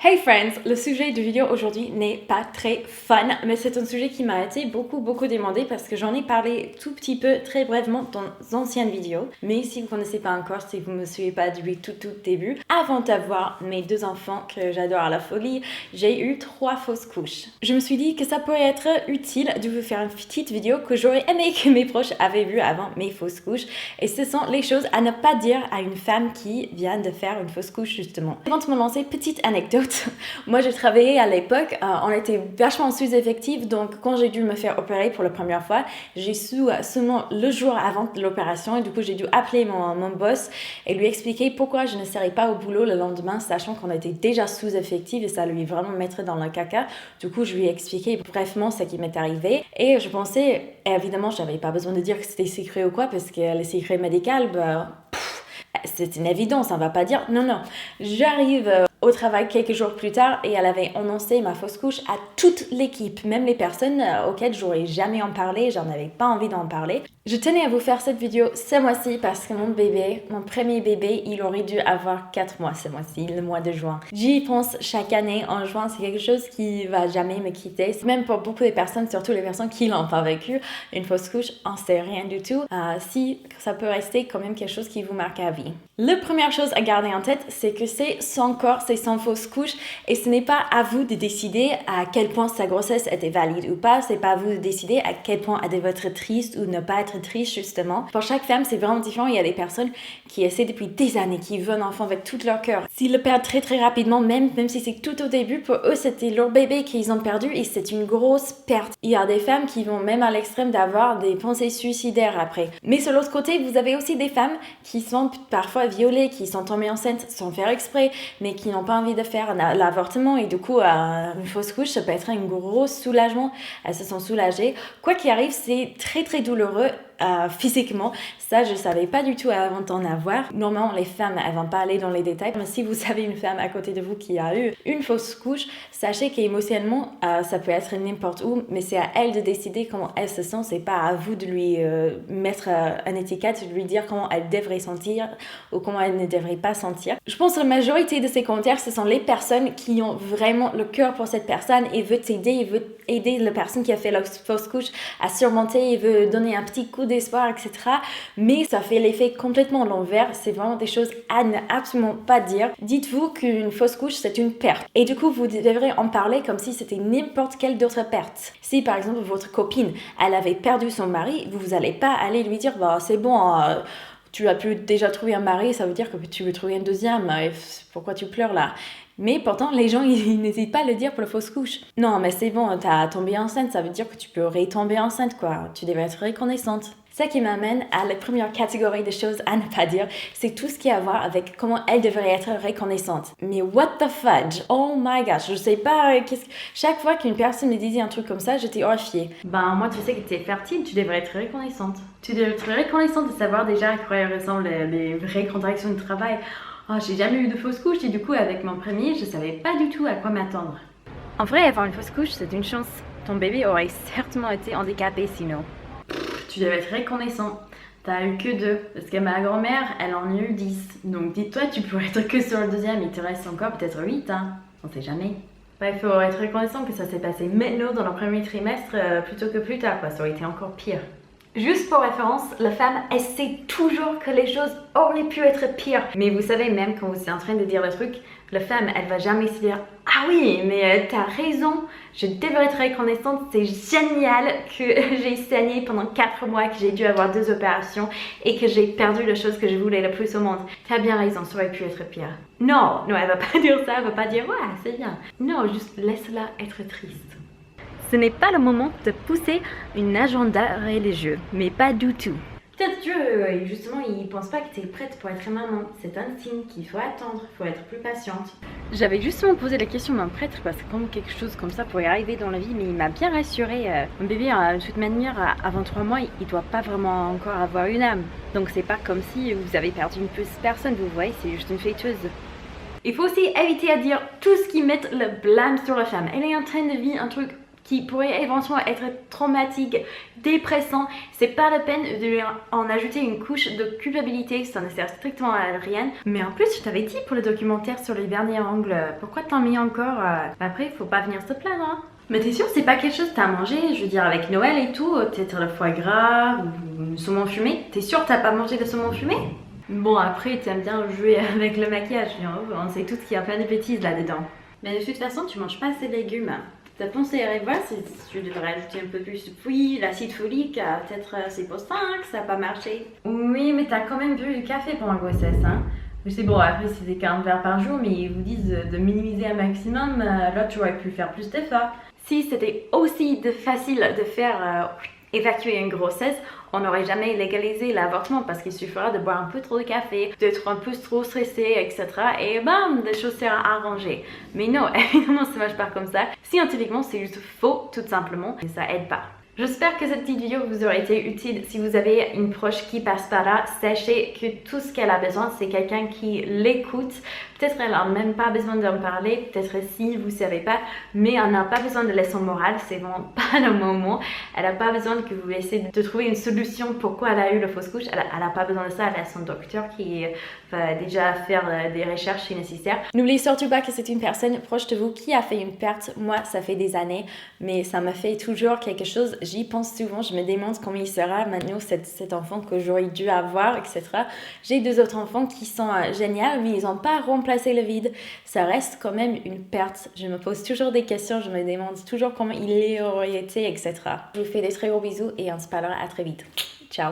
Hey friends, le sujet de vidéo aujourd'hui n'est pas très fun, mais c'est un sujet qui m'a été beaucoup demandé parce que j'en ai parlé tout petit peu, très brièvement dans d'anciennes vidéos. Mais si vous ne connaissez pas encore, si vous ne me suivez pas depuis tout début, avant d'avoir mes deux enfants que j'adore à la folie, j'ai eu 3 fausses couches. Je me suis dit que ça pourrait être utile de vous faire une petite vidéo que j'aurais aimé que mes proches avaient vu avant mes fausses couches. Et ce sont les choses à ne pas dire à une femme qui vient de faire une fausse couche justement. Avant de me lancer, petite anecdote. Moi, j'ai travaillé à l'époque, on était vachement sous-effectif, donc quand j'ai dû me faire opérer pour la première fois, j'ai su seulement le jour avant l'opération et du coup, j'ai dû appeler mon boss et lui expliquer pourquoi je ne serais pas au boulot le lendemain, sachant qu'on était déjà sous-effectif et ça lui vraiment mettrait dans le caca. Du coup, je lui ai expliqué brièvement ce qui m'est arrivé et je pensais, évidemment, je n'avais pas besoin de dire que c'était secret ou quoi, parce que les secrets médicaux, c'est une évidence, on va pas dire non. J'arrive au travail quelques jours plus tard et elle avait annoncé ma fausse couche à toute l'équipe, même les personnes auxquelles j'aurais jamais en parlé, j'en avais pas envie d'en parler. Je tenais à vous faire cette vidéo ce mois-ci parce que mon premier bébé, il aurait dû avoir 4 mois ce mois-ci, le mois de juin. J'y pense chaque année en juin, c'est quelque chose qui va jamais me quitter. Même pour beaucoup de personnes, surtout les personnes qui l'ont pas vécu, une fausse couche, on sait rien du tout. Si ça peut rester quand même quelque chose qui vous marque à vie. La première chose à garder en tête, c'est que c'est son corps, c'est son fausse couche et ce n'est pas à vous de décider à quel point sa grossesse était valide ou pas, c'est pas à vous de décider à quel point elle devait être triste ou ne pas être triste justement. Pour chaque femme, c'est vraiment différent. Il y a des personnes qui essaient depuis des années, qui veulent un enfant avec tout leur cœur. S'ils le perdent très rapidement, même si c'est tout au début, pour eux, c'était leur bébé qu'ils ont perdu et c'est une grosse perte. Il y a des femmes qui vont même à l'extrême d'avoir des pensées suicidaires après. Mais sur l'autre côté, vous avez aussi des femmes qui sont parfois violées, qui sont tombées enceintes sans faire exprès, mais qui n'ont pas envie de faire l'avortement et du coup, une fausse couche, ça peut être un gros soulagement. Elles se sont soulagées. Quoi qu'il arrive, c'est très douloureux. Physiquement, ça je savais pas du tout avant d'en avoir. Normalement les femmes elles vont pas aller dans les détails, mais si vous avez une femme à côté de vous qui a eu une fausse couche, sachez qu'émotionnellement ça peut être n'importe où, mais c'est à elle de décider comment elle se sent, c'est pas à vous de lui mettre une étiquette, de lui dire comment elle devrait sentir ou comment elle ne devrait pas sentir. Je pense que la majorité de ces commentaires, ce sont les personnes qui ont vraiment le cœur pour cette personne et veulent t'aider, et veulent aider la personne qui a fait la fausse couche à surmonter et veut donner un petit coup d'espoir, etc. Mais ça fait l'effet complètement l'envers. C'est vraiment des choses à ne absolument pas dire. Dites-vous qu'une fausse couche, c'est une perte. Et du coup, vous devrez en parler comme si c'était n'importe quelle d'autre perte. Si par exemple, votre copine, elle avait perdu son mari, vous n'allez pas aller lui dire, bah c'est bon, tu as pu déjà trouver un mari, ça veut dire que tu veux trouver un deuxième. Pourquoi tu pleures là? Mais pourtant, les gens, ils n'hésitent pas à le dire pour la fausse couche. Non, mais c'est bon, t'as tombé enceinte, ça veut dire que tu peux retomber enceinte, quoi. Tu devrais être reconnaissante. Ça qui m'amène à la première catégorie de choses à ne pas dire, c'est tout ce qui a à voir avec comment elle devrait être reconnaissante. Mais what the fudge? Oh my gosh, je sais pas, chaque fois qu'une personne me disait un truc comme ça, j'étais horrifiée. Ben moi, tu sais que tu es fertile, tu devrais être reconnaissante. Tu devrais être reconnaissante de savoir déjà à quoi ressemblent les vraies contractions de travail. Oh, j'ai jamais eu de fausse couche et du coup, avec mon premier, je savais pas du tout à quoi m'attendre. En vrai, avoir une fausse couche, c'est une chance. Ton bébé aurait certainement été handicapé sinon. Tu devais être reconnaissant. T'as eu que 2, parce que ma grand-mère, elle en a eu 10. Donc dis-toi, tu pourrais être que sur le deuxième, il te reste encore peut-être 8, hein. On sait jamais. Bref, il faut être reconnaissant que ça s'est passé maintenant dans le premier trimestre plutôt que plus tard, quoi. Ça aurait été encore pire. Juste pour référence, la femme, elle sait toujours que les choses auraient pu être pires. Mais vous savez, même quand vous êtes en train de dire le truc, la femme, elle va jamais se dire « Ah oui, mais t'as raison, je devrais être reconnaissante, c'est génial que j'ai saigné pendant 4 mois, que j'ai dû avoir 2 opérations et que j'ai perdu la chose que je voulais le plus au monde. T'as bien raison, ça aurait pu être pire. » Non, elle va pas dire ça, elle va pas dire « Ouais, c'est bien. » Non, juste laisse-la être triste. Ce n'est pas le moment de pousser une agenda religieux, mais pas du tout. Peut-être Dieu, justement, il pense pas que tu es prête pour être maman. C'est un signe qu'il faut attendre, il faut être plus patiente. J'avais justement posé la question à mon prêtre parce que comme quelque chose comme ça pourrait arriver dans la vie, mais il m'a bien rassuré. Mon bébé, de toute manière, avant 3 mois, il doit pas vraiment encore avoir une âme. Donc c'est pas comme si vous avez perdu une petite personne, vous voyez, c'est juste une fêteuse. Il faut aussi éviter à dire tout ce qui met le blâme sur la femme. Elle est en train de vivre un truc qui pourrait éventuellement être traumatique, dépressant. C'est pas la peine de lui en ajouter une couche de culpabilité, ça ne sert strictement à rien. Mais en plus, je t'avais dit pour le documentaire sur les vernis à ongles, pourquoi t'en mets encore? Après, faut pas venir se plaindre, hein. Mais t'es sûr, c'est pas quelque chose que t'as mangé, je veux dire, avec Noël et tout, peut-être le foie gras ou le saumon fumé? T'es sûr que t'as pas mangé de saumon fumé? Bon, après, t'aimes bien jouer avec le maquillage, on sait tous qu'il y a plein de bêtises là-dedans. Mais de toute façon, tu manges pas assez de légumes. T'as pensé à voir si tu devrais ajouter un peu plus de fruits, l'acide folique, peut-être c'est pour ça hein, que ça n'a pas marché. Oui, mais t'as quand même bu du café pendant la grossesse, hein. Je sais, bon, après c'est des 40 verres par jour, mais ils vous disent de minimiser un maximum, là tu aurais pu faire plus d'efforts. Si c'était aussi facile de faire évacuer une grossesse, on n'aurait jamais légalisé l'avortement parce qu'il suffira de boire un peu trop de café, d'être un peu trop stressé, etc. Et bam, les choses seront arrangées. Mais non, évidemment, ça marche pas comme ça. Scientifiquement, c'est juste faux, tout simplement, et ça aide pas. J'espère que cette petite vidéo vous aura été utile. Si vous avez une proche qui passe par là, sachez que tout ce qu'elle a besoin, c'est quelqu'un qui l'écoute. Peut-être elle n'a même pas besoin d'en parler, peut-être si vous ne savez pas, mais elle n'a pas besoin de leçon morale, c'est vraiment pas le moment. Elle n'a pas besoin que vous essayez de trouver une solution pourquoi elle a eu la fausse couche. Elle n'a pas besoin de ça, elle a son docteur qui va déjà faire des recherches si nécessaire. N'oubliez surtout pas que c'est une personne proche de vous qui a fait une perte. Moi, ça fait des années, mais ça m'a fait toujours quelque chose. J'y pense souvent, je me demande comment il sera maintenant cet enfant que j'aurais dû avoir, etc. J'ai 2 autres enfants qui sont géniaux, mais ils n'ont pas remplacé le vide. Ça reste quand même une perte. Je me pose toujours des questions, je me demande toujours comment il aurait été, etc. Je vous fais des très gros bisous et on se parlera à très vite. Ciao!